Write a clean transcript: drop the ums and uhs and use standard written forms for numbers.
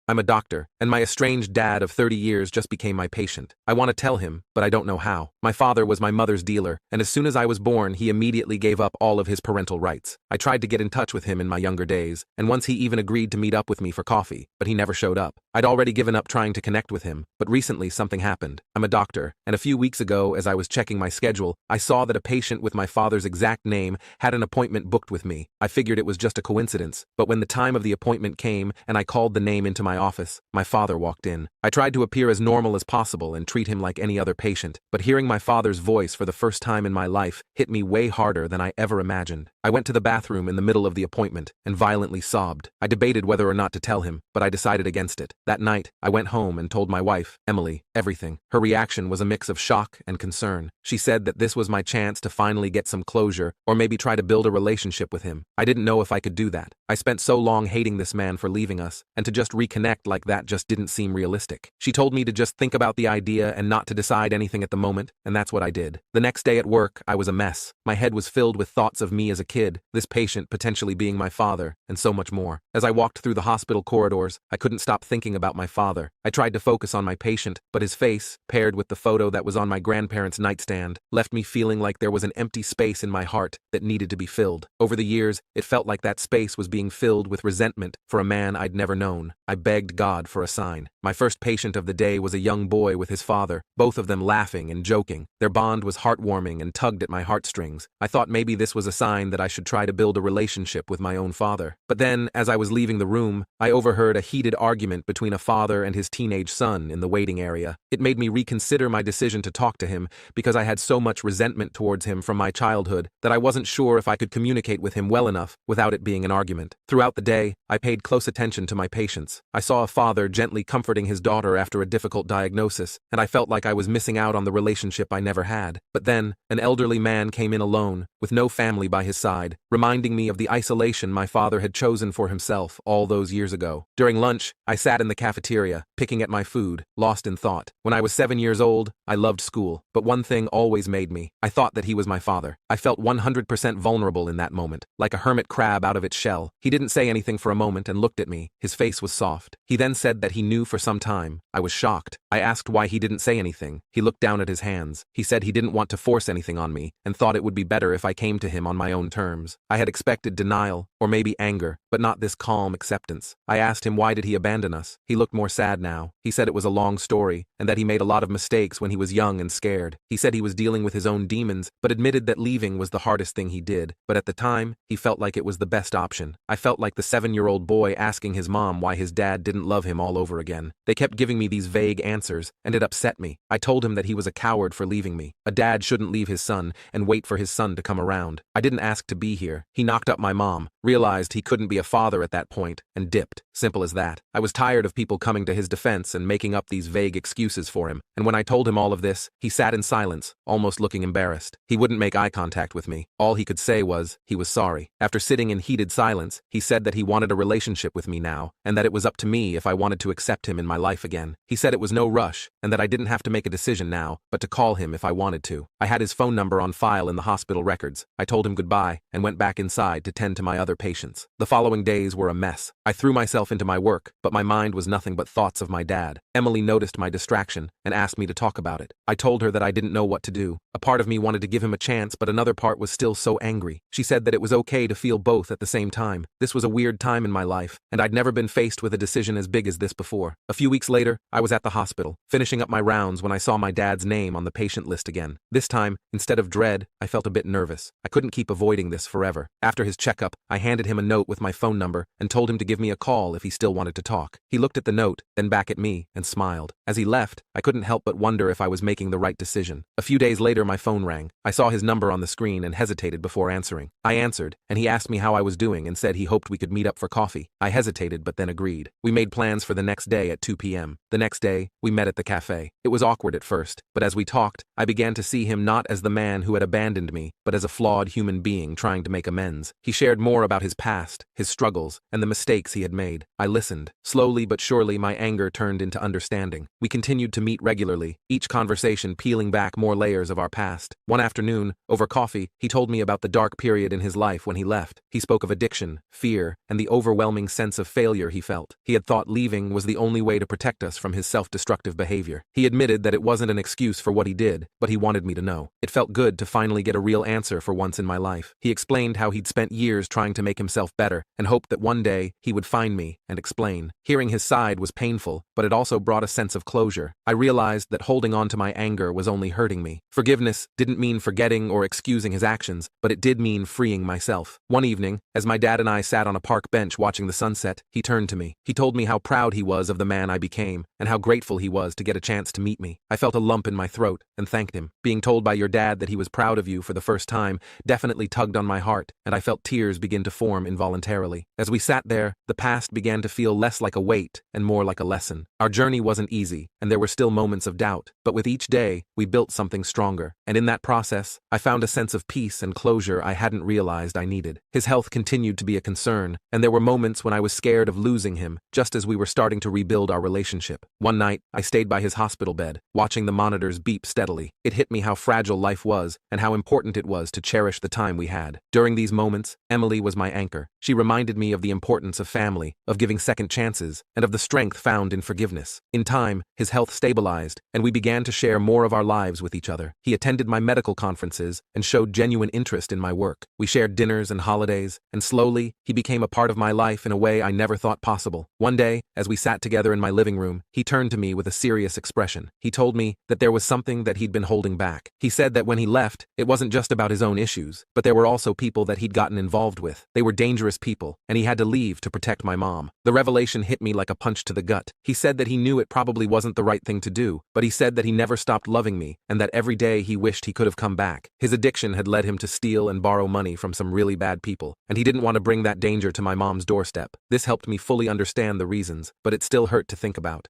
I'm a doctor, and my estranged dad of 30 years just became my patient. I want to tell him, but I don't know how. My father was my mother's dealer, and as soon as I was born, he immediately gave up all of his parental rights. I tried to get in touch with him in my younger days, and once he even agreed to meet up with me for coffee, but he never showed up. I'd already given up trying to connect with him, but recently something happened. I'm a doctor, and a few weeks ago, as I was checking my schedule, I saw that a patient with my father's exact name had an appointment booked with me. I figured it was just a coincidence, but when the time of the appointment came and I called the name into my office, my father walked in. I tried to appear as normal as possible and treat him like any other patient, but hearing my father's voice for the first time in my life hit me way harder than I ever imagined. I went to the bathroom in the middle of the appointment and violently sobbed. I debated whether or not to tell him, but I decided against it. That night, I went home and told my wife, Emily, everything. Her reaction was a mix of shock and concern. She said that this was my chance to finally get some closure, or maybe try to build a relationship with him. I didn't know if I could do that. I spent so long hating this man for leaving us, and to just reconnect like that just didn't seem realistic. She told me to just think about the idea and not to decide anything at the moment, and that's what I did. The next day at work, I was a mess. My head was filled with thoughts of me as a kid, this patient potentially being my father, and so much more. As I walked through the hospital corridors, I couldn't stop thinking about my father. I tried to focus on my patient, but his face, paired with the photo that was on my grandparents' nightstand, left me feeling like there was an empty space in my heart that needed to be filled. Over the years, it felt like that space was being filled with resentment for a man I'd never known. I begged God for a sign. My first patient of the day was a young boy with his father, both of them laughing and joking. Their bond was heartwarming and tugged at my heartstrings. I thought maybe this was a sign that I should try to build a relationship with my own father. But then, as I was leaving the room, I overheard a heated argument between a father and his teenage son in the waiting area. It made me reconsider my decision to talk to him because I had so much resentment towards him from my childhood that I wasn't sure if I could communicate with him well enough without it being an argument. Throughout the day, I paid close attention to my patients. I saw a father gently comforting his daughter after a difficult diagnosis, and I felt like I was missing out on the relationship I never had. But then, an elderly man came in alone, with no family by his side, reminding me of the isolation my father had chosen for himself all those years ago. During lunch, I sat in the cafeteria, picking at my food, lost in thought. When I was 7 years old, I loved school, but one thing always made me. I thought that he was my father. I felt 100% vulnerable in that moment, like a hermit crab out of its shell. He didn't say anything for a moment and looked at me. His face was soft. He then said that he knew for some time. I was shocked. I asked why he didn't say anything. He looked down at his hands. He said he didn't want to force anything on me and thought it would be better if I came to him on my own terms. I had expected denial, or maybe anger, but not this calm acceptance. I asked him why did he abandon us. He looked more sad now. He said it was a long story, and that he made a lot of mistakes when he was young and scared. He said he was dealing with his own demons, but admitted that leaving was the hardest thing he did. But at the time, he felt like it was the best option. I felt like the 7-year-old boy asking his mom why his dad didn't love him all over again. They kept giving me these vague answers, and it upset me. I told him that he was a coward for leaving me. A dad shouldn't leave his son and wait for his son to come around. I didn't ask to be here. He knocked up my mom, realized he couldn't be a father at that point, and dipped. Simple as that. I was tired of people coming to his defense and making up these vague excuses for him, and when I told him all of this, he sat in silence, almost looking embarrassed. He wouldn't make eye contact with me. All he could say was, he was sorry. After sitting in heated silence, he said that he wanted a relationship with me now, and that it was up to me if I wanted to accept him in my life again. He said it was no rush, and that I didn't have to make a decision now, but to call him if I wanted to. I had his phone number on file in the hospital records. I told him goodbye, and went back inside to tend to my other patients. The following days were a mess. I threw myself into my work, but my mind was nothing but thoughts of my dad. Emily noticed my distraction and asked me to talk about it. I told her that I didn't know what to do. A part of me wanted to give him a chance, but another part was still so angry. She said that it was okay to feel both at the same time. This was a weird time in my life, and I'd never been faced with a decision as big as this before. A few weeks later, I was at the hospital, finishing up my rounds when I saw my dad's name on the patient list again. This time, instead of dread, I felt a bit nervous. I couldn't keep avoiding this forever. After his checkup, I handed him a note with my phone number and told him to give me a call if he still wanted to talk. He looked at the note, then back at me, and smiled. As he left, I couldn't help but wonder if I was making the right decision. A few days later, my phone rang. I saw his number on the screen and hesitated before answering. I answered, and he asked me how I was doing and said he hoped we could meet up for coffee. I hesitated but then agreed. We made plans for the next day at 2 p.m. The next day, we met at the cafe. It was awkward at first, but as we talked, I began to see him not as the man who had abandoned me, but as a flawed human being trying to make amends. He shared more about his past, his struggles, and the mistakes he had made. I listened. Slowly but surely my anger turned into understanding. understanding. We continued to meet regularly, each conversation peeling back more layers of our past. One afternoon, over coffee, he told me about the dark period in his life when he left. He spoke of addiction, fear, and the overwhelming sense of failure he felt. He had thought leaving was the only way to protect us from his self-destructive behavior. He admitted that it wasn't an excuse for what he did, but he wanted me to know. It felt good to finally get a real answer for once in my life. He explained how he'd spent years trying to make himself better and hoped that one day he would find me and explain. Hearing his side was painful, but it also brought a sense of closure. I realized that holding on to my anger was only hurting me. Forgiveness didn't mean forgetting or excusing his actions, but it did mean freeing myself. One evening, as my dad and I sat on a park bench watching the sunset, he turned to me. He told me how proud he was of the man I became and how grateful he was to get a chance to meet me. I felt a lump in my throat and thanked him. Being told by your dad that he was proud of you for the first time definitely tugged on my heart, and I felt tears begin to form involuntarily. As we sat there, the past began to feel less like a weight and more like a lesson. Our journey wasn't easy, and there were still moments of doubt, but with each day, we built something stronger, and in that process, I found a sense of peace and closure I hadn't realized I needed. His health continued to be a concern, and there were moments when I was scared of losing him, just as we were starting to rebuild our relationship. One night, I stayed by his hospital bed, watching the monitors beep steadily. It hit me how fragile life was, and how important it was to cherish the time we had. During these moments, Emily was my anchor. She reminded me of the importance of family, of giving second chances, and of the strength found in forgiveness. In time, his health stabilized, and we began to share more of our lives with each other. He attended my medical conferences and showed genuine interest in my work. We shared dinners and holidays, and slowly, he became a part of my life in a way I never thought possible. One day, as we sat together in my living room, he turned to me with a serious expression. He told me that there was something that he'd been holding back. He said that when he left, it wasn't just about his own issues, but there were also people that he'd gotten involved with. They were dangerous people, and he had to leave to protect my mom. The revelation hit me like a punch to the gut. He said that he knew it probably wasn't the right thing to do, but he said that he never stopped loving me, and that every day he wished he could have come back. His addiction had led him to steal and borrow money from some really bad people, and he didn't want to bring that danger to my mom's doorstep. This helped me fully understand the reasons, but it still hurt to think about.